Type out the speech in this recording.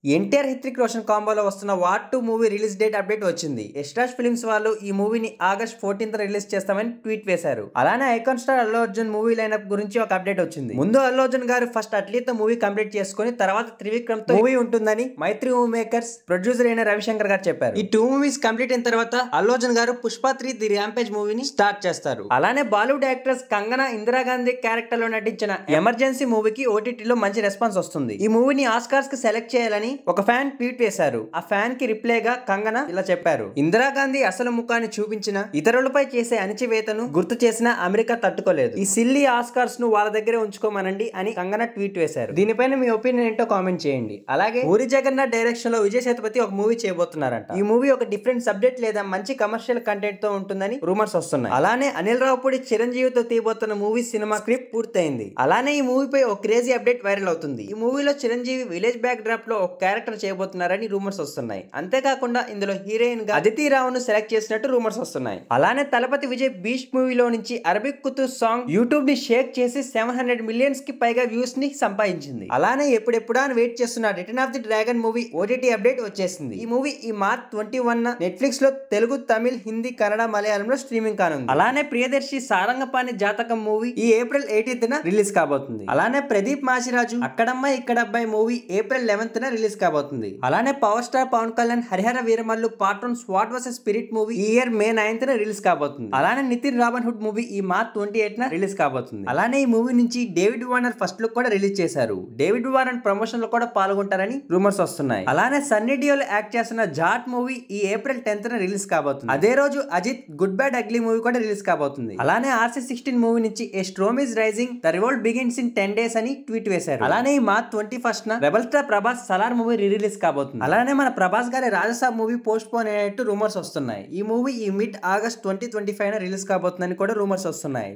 ఎన్టీఆర్ హిత్రిక్ రోషన్ కాంబోలో వస్తున్న war 2 movie release date update వచ్చింది. Yashraj films వాళ్ళు ఈ మూవీని ఆగస్ట్ 14th రిలీజ్ చేస్తామని ట్వీట్ వేశారు. అలానే icon star Allu Arjun movie lineup గురించి ఒక అప్డేట్ వచ్చింది. ముందు అల్లు అర్జున్ గారు ఫస్ట్ అట్లీతో మూవీ కంప్లీట్ చేసుకుని తర్వాత త్రివిక్రమ్ తో మూవీ ఉంటుందని మైత్రి మూవీ మేకర్స్ ప్రొడ్యూసర్ అయిన రవిశంకర్ గారు చెప్పారు. ఈ 2 మూవీస్ కంప్లీట్ అయిన తర్వాత అల్లు అర్జున్ గారు పుష్ప 3 ది ర్యాంపేజ్ మూవీని స్టార్ట్ చేస్తారు. అలానే బాలీవుడ్ యాక్ట్రెస్ కంగనా ఇందిరాగాంధీ క్యారెక్టర్ లో నటించిన ఎమర్జెన్సీ మూవీకి ఓటీటీలో మంచి రెస్పాన్స్ వస్తుంది. ఈ మూవీని ఆస్కార్స్ కి సెలెక్ట్ చేయాలని ఒక ఫ్యాన్ ట్వీట్ వేశారు. ఆ ఫ్యాన్ కి రిప్లైగా కంగనా ఇలా చెప్పారు: ఇందిరాగాంధీ అసలు ముఖాన్ని చూపించిన ఇతరులపై చేసే అణచివేతను గుర్తు చేసిన అమెరికా తట్టుకోలేదు. ఈ సిల్లీ ఆస్కార్స్ ను వాళ్ళ దగ్గరే ఉంచుకోమనండి అని కంగనా ట్వీట్ వేశారు. దీనిపైన మీ ఒపీనియన్ ఏంటో కామెంట్ చేయండి. అలాగే పూరి జగన్నాథ్ డైరెక్షన్ లో విజయ్ సేతుపతి ఒక మూవీ చేయబోతున్నారంట. ఈ మూవీ ఒక డిఫరెంట్ సబ్జెక్ట్ లేదా మంచి కమర్షియల్ కంటెంట్ తో ఉంటుందని రూమర్స్ వస్తున్నాయి. అలానే అనిల్ రావుపూడి చిరంజీవితో తీయబోతున్న మూవీ సినిమా స్క్రిప్ట్ పూర్తయింది. అలానే ఈ మూవీపై ఒక క్రేజీ అప్డేట్ వైరల్ అవుతుంది. ఈ మూవీలో చిరంజీవి విలేజ్ బ్యాక్ డ్రాప్ లో ఒక క్యారెక్టర్ చేయబోతున్నారని రూమర్స్ వస్తున్నాయి. అంతేకాకుండా ఇందులో హీరోయిన్ గా అదితి రావును సెలెక్ట్ చేసినట్టు రూమర్స్ వస్తున్నాయి. అలానే తలపతి విజయ్ బీస్ట్ మూవీలో నుంచి అరబిక్ కుతు సాంగ్ యూట్యూబ్ ని షేక్ చేసి 700 మిలియన్స్ కి పైగా వ్యూస్ ని సంపాదించింది. అలానే ఎప్పుడెప్పుడా అని వెయిట్ చేస్తున్న return of the dragon movie OTT update వచ్చేసింది. ఈ మూవీ ఈ మార్చ్ 21 నెట్ఫ్లిక్స్ లో తెలుగు, తమిళ్, హిందీ, కన్నడ, మలయాళంలో స్ట్రీమింగ్ కానుంది. అలానే ప్రియదర్శి సారంగపాణి జాతకం మూవీ ఈ ఏప్రిల్ 18th రిలీజ్ కాబోతుంది. అలానే Pradeep Machiraju Akkada Ammayi Ikkada Abbayi movie April 11th release కాబోతుంది. అలానే power star Pawan Kalyan Harihara Veeramallu part 1 sword versus spirit movie ఈ ఇయర్ మే 9th రిలీజ్ కాబోతుంది. అలానే నితిన్ రాబన్ హుడ్ మూవీ ఈ మార్చ్ 28th రిలీజ్ కాబోతుంది. అలానే ఈ మూవీ నుంచి డేవిడ్ వార్నర్ ఫస్ట్ లుక్ కూడా రిలీజ్ చేశారు. డేవిడ్ వార్నర్ ప్రమోషన్ లో కూడా పాల్గొంటారని రూమర్స్ వస్తున్నాయి. అలానే సన్నీ డియోల్ యాక్ట్ చేస్తున్న జాట్ మూవీ ఈ ఏప్రిల్ 10th రిలీజ్ కాబోతుంది. అదే రోజు Ajith good bad ugly movie కూడా రిలీజ్ కాబోతుంది. అలానే RC16 మూవీ నుంచి a storm is rising the revolt begins in 10 days అని ట్వీట్ వేశారు. అలానే ఈ March 21st rebel star Prabhas Salaar movie release కాబోతుంది. అలానే మన ప్రభాస్ గారి రాజసాబ్ మూవీ పోస్ట్ పోన్ అయినట్టు రూమర్స్ వస్తున్నాయి. ఈ మూవీ ఈ మిడ్ ఆగస్ట్ 2025 రిలీజ్ కాబోతుందని కూడా రూమర్స్ వస్తున్నాయి.